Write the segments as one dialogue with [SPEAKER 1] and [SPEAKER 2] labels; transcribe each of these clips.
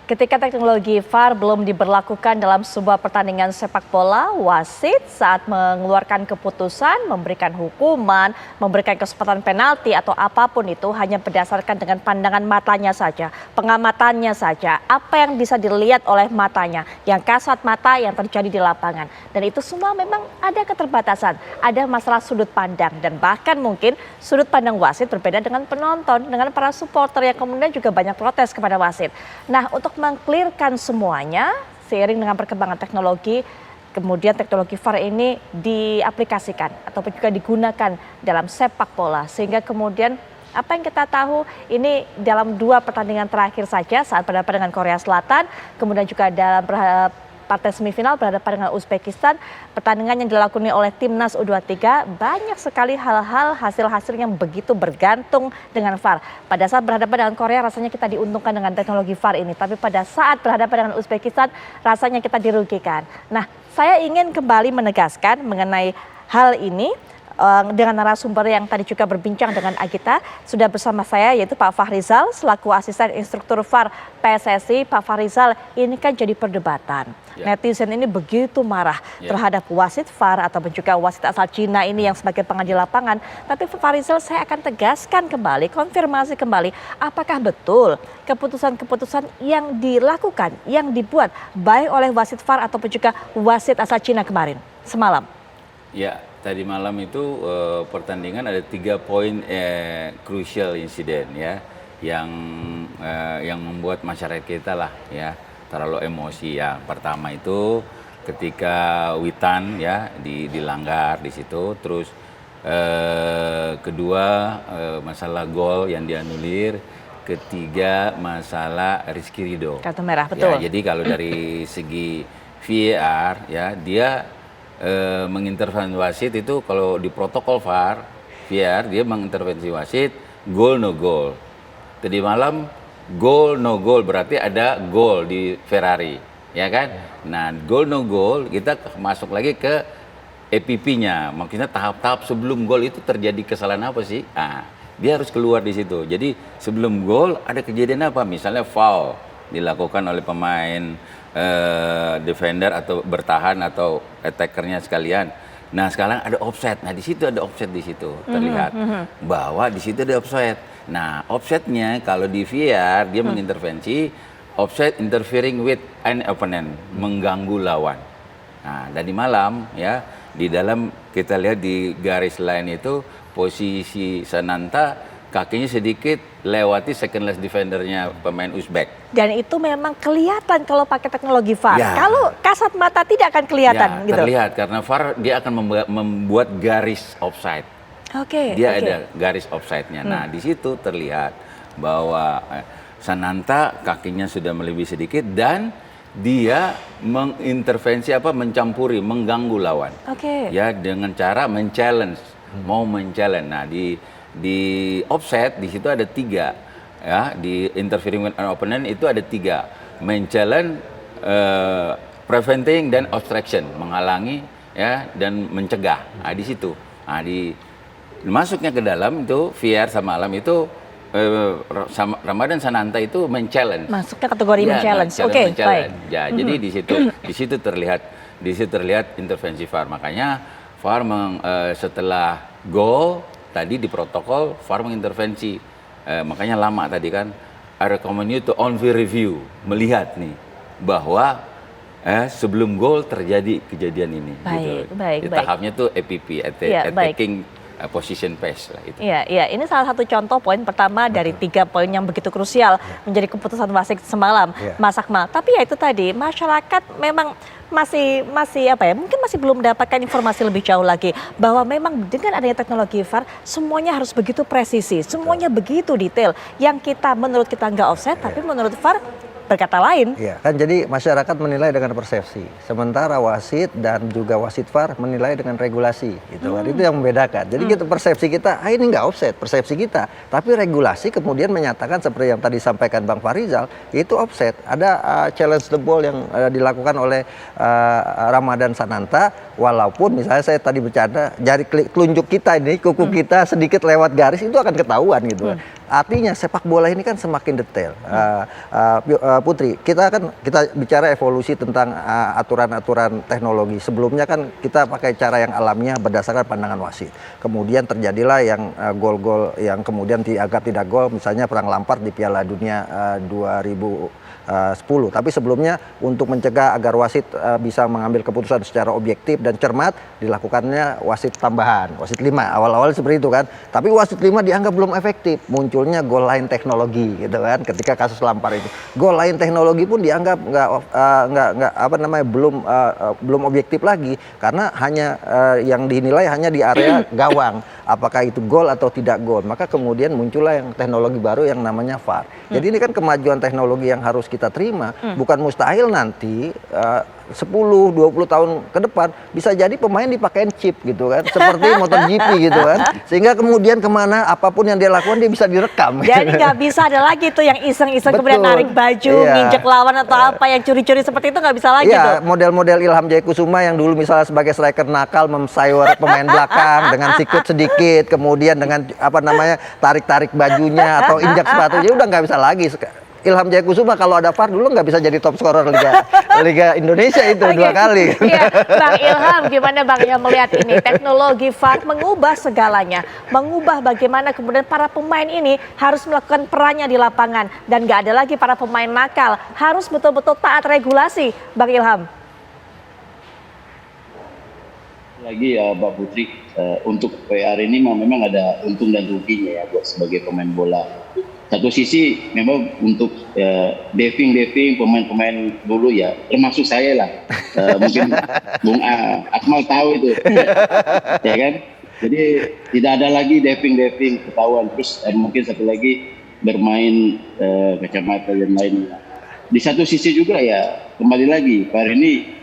[SPEAKER 1] Ketika teknologi VAR belum diberlakukan dalam sebuah pertandingan sepak bola, wasit saat mengeluarkan keputusan, memberikan hukuman, memberikan kesempatan penalti atau apapun itu hanya berdasarkan dengan pandangan matanya saja, pengamatannya saja, apa yang bisa dilihat oleh matanya, yang kasat mata yang terjadi di lapangan. Dan itu semua memang ada keterbatasan, ada masalah sudut pandang dan bahkan mungkin sudut pandang wasit berbeda dengan penonton, dengan para supporter yang kemudian juga banyak protes kepada wasit. Nah, untuk mengklirkan semuanya, seiring dengan perkembangan teknologi, kemudian teknologi VAR ini diaplikasikan ataupun juga digunakan dalam sepak bola. Sehingga kemudian apa yang kita tahu ini dalam 2 pertandingan terakhir saja saat berhadapan dengan Korea Selatan, kemudian juga dalam partai semifinal berhadapan dengan Uzbekistan, pertandingan yang dilakukan oleh Timnas U23 banyak sekali hal-hal hasil-hasil yang begitu bergantung dengan VAR. Pada saat berhadapan dengan Korea rasanya kita diuntungkan dengan teknologi VAR ini, tapi pada saat berhadapan dengan Uzbekistan rasanya kita dirugikan. Nah, saya ingin kembali menegaskan mengenai hal ini dengan narasumber yang tadi juga berbincang dengan Agita. Sudah bersama saya yaitu Pak Fahrizal selaku asisten instruktur VAR PSSI. Pak Fahrizal, ini kan jadi perdebatan. Netizen ini begitu marah terhadap wasit VAR ataupun juga wasit asal Cina ini yang sebagai pengadil lapangan. Tapi Pak Fahrizal, saya akan tegaskan kembali, konfirmasi kembali, apakah betul keputusan-keputusan yang dilakukan, yang dibuat baik oleh wasit VAR ataupun juga wasit asal Cina kemarin, semalam?
[SPEAKER 2] Ya, tadi malam itu pertandingan ada 3 poin crucial insiden ya, yang membuat masyarakat kita lah ya terlalu emosi. Ya, pertama itu ketika Witan ya dilanggar di situ, terus kedua masalah gol yang dianulir, ketiga masalah Rizky Ridho.
[SPEAKER 1] Kartu merah, betul.
[SPEAKER 2] Ya, jadi kalau dari segi VAR ya dia mengintervensi wasit itu kalau di protokol VAR dia mengintervensi wasit goal no goal. Tadi malam goal no goal berarti ada gol di Ferrari, ya kan? Nah, goal no goal kita masuk lagi ke EPP-nya. Maksudnya tahap-tahap sebelum gol itu terjadi kesalahan apa sih? Nah, dia harus keluar di situ. Jadi sebelum gol ada kejadian apa? Misalnya foul dilakukan oleh pemain defender atau bertahan atau attackernya sekalian. Nah, sekarang ada offset. Nah, di situ ada offset di situ terlihat bahwa di situ ada offset. Nah, offsetnya kalau di VAR dia mengintervensi offset interfering with an opponent, mengganggu lawan. Nah, dan di malam ya di dalam kita lihat di garis lain itu posisi Sananta kakinya sedikit lewati second last defendernya pemain Uzbek.
[SPEAKER 1] Dan itu memang kelihatan kalau pakai teknologi VAR. Ya. Kalau kasat mata tidak akan kelihatan
[SPEAKER 2] ya,
[SPEAKER 1] gitu.
[SPEAKER 2] Terlihat karena VAR dia akan membuat garis offside. Dia ada garis offside-nya. Nah, di situ terlihat bahwa Sananta kakinya sudah melebihi sedikit dan dia mengintervensi mencampuri, mengganggu lawan. Ya, dengan cara men-challenge, mau men-challenge. Nah, di offset di situ ada 3 ya, di interfering with an opponent itu ada 3, men-challenge, preventing dan obstruction, menghalangi ya dan mencegah. Nah, di situ. Nah, masuknya ke dalam itu VAR semalam itu Ramadan Sananta itu men-challenge.
[SPEAKER 1] Masuknya kategori men-challenge. Baik.
[SPEAKER 2] Ya, jadi di situ terlihat intervensi VAR. Makanya VAR setelah gol tadi di protokol VAR mengintervensi, makanya lama tadi kan. I recommend you to on review, melihat nih bahwa sebelum gol terjadi kejadian ini.
[SPEAKER 1] Baik.
[SPEAKER 2] Tahapnya tuh APP, attacking position pass lah itu.
[SPEAKER 1] Iya, ini salah satu contoh poin pertama dari 3 poin yang begitu krusial menjadi keputusan wasit semalam, Mas Akmal. Tapi ya itu tadi masyarakat memang masih mungkin masih belum mendapatkan informasi lebih jauh lagi bahwa memang dengan adanya teknologi VAR semuanya harus begitu presisi, semuanya begitu detail. Yang menurut kita nggak offset, tapi menurut VAR berkata lain.
[SPEAKER 3] Iya, kan jadi masyarakat menilai dengan persepsi. Sementara wasit dan juga wasit VAR menilai dengan regulasi. Gitu kan. Itu yang membedakan. Jadi kita persepsi kita, ini nggak offset, persepsi kita. Tapi regulasi kemudian menyatakan seperti yang tadi disampaikan Bang Fahrizal, itu offset. Ada challenge the ball yang dilakukan oleh Ramadan Sananta. Walaupun misalnya saya tadi bercanda, jari telunjuk kita ini, kuku kita sedikit lewat garis, itu akan ketahuan gitu kan. Artinya sepak bola ini kan semakin detail. Putri, kita bicara evolusi tentang aturan-aturan teknologi. Sebelumnya kan kita pakai cara yang alamiah berdasarkan pandangan wasit. Kemudian terjadilah yang gol-gol yang kemudian dianggap tidak gol, misalnya perang Lampard di Piala Dunia 2010. Tapi sebelumnya untuk mencegah agar wasit bisa mengambil keputusan secara objektif dan cermat, dilakukannya wasit tambahan, wasit 5. Awal-awal seperti itu kan. Tapi wasit 5 dianggap belum efektif. Munculnya goal line teknologi gitu kan. Ketika kasus Lampard itu, goal line teknologi pun dianggap belum objektif lagi karena hanya yang dinilai hanya di area gawang. Apakah itu gol atau tidak gol, maka kemudian muncullah yang teknologi baru yang namanya VAR. Jadi ini kan kemajuan teknologi yang harus kita terima. Bukan mustahil nanti 10-20 tahun ke depan bisa jadi pemain dipakein chip gitu kan, seperti MotoGP gitu kan, sehingga kemudian kemana apapun yang dia lakukan dia bisa direkam.
[SPEAKER 1] Jadi nggak bisa ada lagi tuh yang iseng-iseng kemudian narik baju, nginjek lawan atau apa yang curi-curi seperti itu nggak bisa lagi tuh.
[SPEAKER 3] Model-model Ilham Jayakusuma yang dulu misalnya sebagai striker nakal memsayor pemain belakang dengan sikut sedikit, kemudian dengan tarik-tarik bajunya atau injak sepatunya, udah nggak bisa lagi. Ilham Jayakusuma kalau ada VAR dulu nggak bisa jadi top scorer Liga Indonesia itu 2 kali.
[SPEAKER 1] Iya, Bang Ilham, gimana Bang yang melihat ini teknologi VAR mengubah segalanya, mengubah bagaimana kemudian para pemain ini harus melakukan perannya di lapangan dan nggak ada lagi para pemain nakal, harus betul-betul taat regulasi, Bang Ilham.
[SPEAKER 4] Lagi ya Mbak Putri, untuk VR ini memang ada untung dan ruginya ya buat sebagai pemain bola. Satu sisi memang untuk diving pemain-pemain dulu ya, termasuk saya lah, mungkin Bung Akmal tahu itu, ya kan. Jadi tidak ada lagi diving ketahuan, terus mungkin satu lagi bermain kacamata dan lainnya. Di satu sisi juga ya kembali lagi VAR ini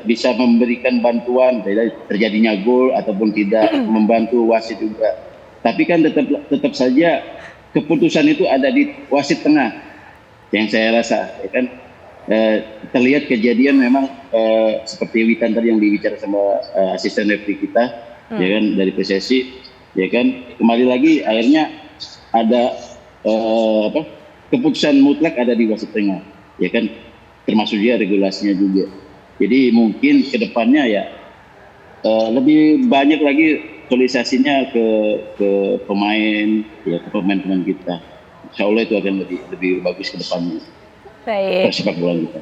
[SPEAKER 4] bisa memberikan bantuan terjadinya gol ataupun tidak, membantu wasit juga. Tapi kan tetap saja keputusan itu ada di wasit tengah, yang saya rasa ya kan, terlihat kejadian memang seperti Witan tadi yang dibicara sama asisten referee kita, ya kan, dari PSSI, ya kan, kembali lagi akhirnya ada keputusan mutlak ada di wasit tengah, ya kan, termasuk dia regulasinya juga. Jadi mungkin kedepannya ya lebih banyak lagi sosialisasinya ke pemain, ya ke pemain-pemain kita. Insya Allah itu akan lebih bagus ke depannya.
[SPEAKER 1] Baik.
[SPEAKER 4] Sepak bola kita.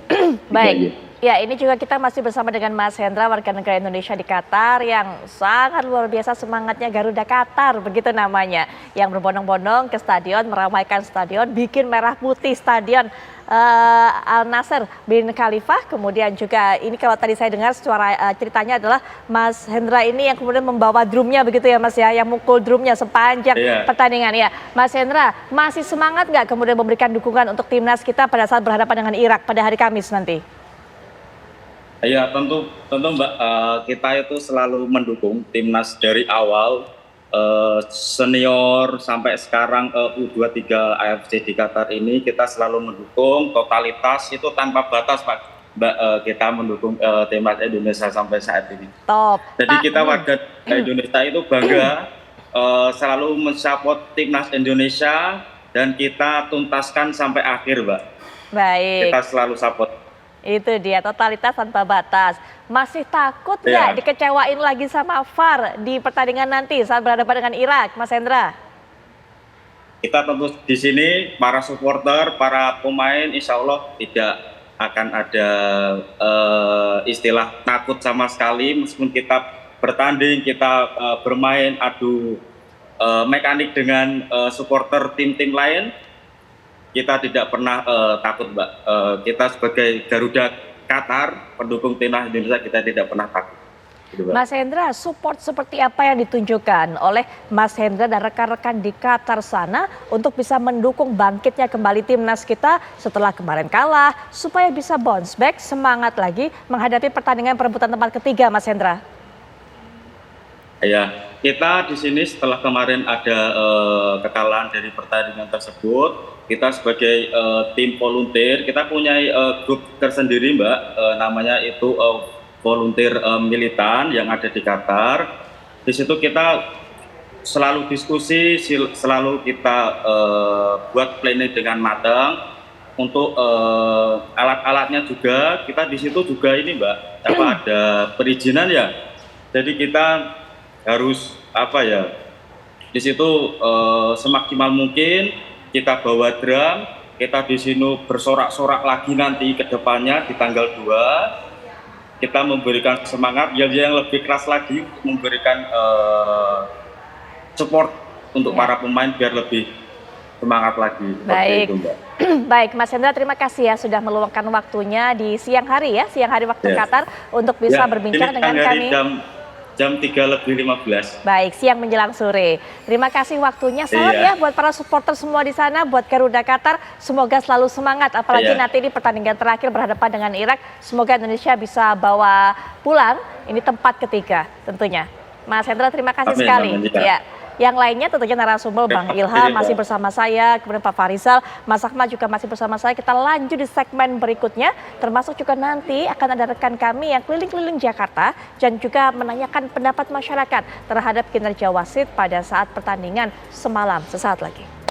[SPEAKER 1] Baik. Ya, ini juga kita masih bersama dengan Mas Hendra, warga negara Indonesia di Qatar yang sangat luar biasa semangatnya, Garuda Qatar begitu namanya, yang berbondong-bondong ke stadion, meramaikan stadion, bikin merah putih stadion Al Nasser bin Khalifah. Kemudian juga ini kalau tadi saya dengar suara ceritanya adalah Mas Hendra ini yang kemudian membawa drumnya begitu ya Mas ya, yang mukul drumnya sepanjang pertandingan ya. Mas Hendra, masih semangat nggak kemudian memberikan dukungan untuk timnas kita pada saat berhadapan dengan Irak pada hari Kamis nanti?
[SPEAKER 5] Ya tentu Mbak, kita itu selalu mendukung timnas dari awal, senior sampai sekarang U23 AFC di Qatar ini kita selalu mendukung, totalitas itu tanpa batas Pak. Mbak, kita mendukung timnas Indonesia sampai saat ini.
[SPEAKER 1] Top.
[SPEAKER 5] Jadi kita warga Indonesia itu bangga selalu mensupport timnas Indonesia dan kita tuntaskan sampai akhir Mbak.
[SPEAKER 1] Baik.
[SPEAKER 5] Kita selalu support.
[SPEAKER 1] Itu dia, totalitas tanpa batas. Masih takut nggak dikecewain lagi sama VAR di pertandingan nanti saat berhadapan dengan Irak, Mas Hendra?
[SPEAKER 5] Kita tentu di sini para supporter, para pemain, insya Allah tidak akan ada istilah takut sama sekali. Meskipun kita bertanding, kita bermain adu mekanik dengan supporter tim-tim lain, kita tidak pernah takut Mbak. Kita sebagai Garuda Qatar, pendukung timnas Indonesia, kita tidak pernah takut. Gitu,
[SPEAKER 1] Mas Hendra, support seperti apa yang ditunjukkan oleh Mas Hendra dan rekan-rekan di Qatar sana untuk bisa mendukung bangkitnya kembali timnas kita setelah kemarin kalah, supaya bisa bounce back, semangat lagi menghadapi pertandingan perebutan tempat ketiga, Mas Hendra?
[SPEAKER 5] Ya, kita di sini setelah kemarin ada kekalahan dari pertandingan tersebut, kita sebagai tim volunteer, kita punya grup tersendiri Mbak, namanya itu volunteer militan yang ada di Qatar. Di situ kita selalu diskusi, selalu kita buat planning dengan matang, untuk alat-alatnya juga kita di situ juga ini Mbak, ada perizinan ya. Jadi kita harus di situ semaksimal mungkin kita bawa drum, kita di sini bersorak-sorak lagi nanti ke depannya di tanggal 2. Kita memberikan semangat yang lebih keras lagi, memberikan support untuk para pemain biar lebih semangat lagi.
[SPEAKER 1] Baik.
[SPEAKER 5] Itu, Mbak.
[SPEAKER 1] Baik, Mas Hendra, terima kasih ya sudah meluangkan waktunya di siang hari waktu Qatar untuk bisa berbincang dengan kami.
[SPEAKER 5] Jam 3:15.
[SPEAKER 1] Baik, siang menjelang sore. Terima kasih waktunya. Salam ya buat para supporter semua di sana, buat Garuda Qatar. Semoga selalu semangat, apalagi nanti di pertandingan terakhir berhadapan dengan Irak. Semoga Indonesia bisa bawa pulang ini tempat ketiga tentunya. Mas Hendra, terima kasih sekali. Ya. Yang lainnya tentunya narasumber Bang Ilham masih bersama saya, kemudian Pak Farizal, Mas Ahmad juga masih bersama saya. Kita lanjut di segmen berikutnya, termasuk juga nanti akan ada rekan kami yang keliling-keliling Jakarta dan juga menanyakan pendapat masyarakat terhadap kinerja wasit pada saat pertandingan semalam. Sesaat lagi.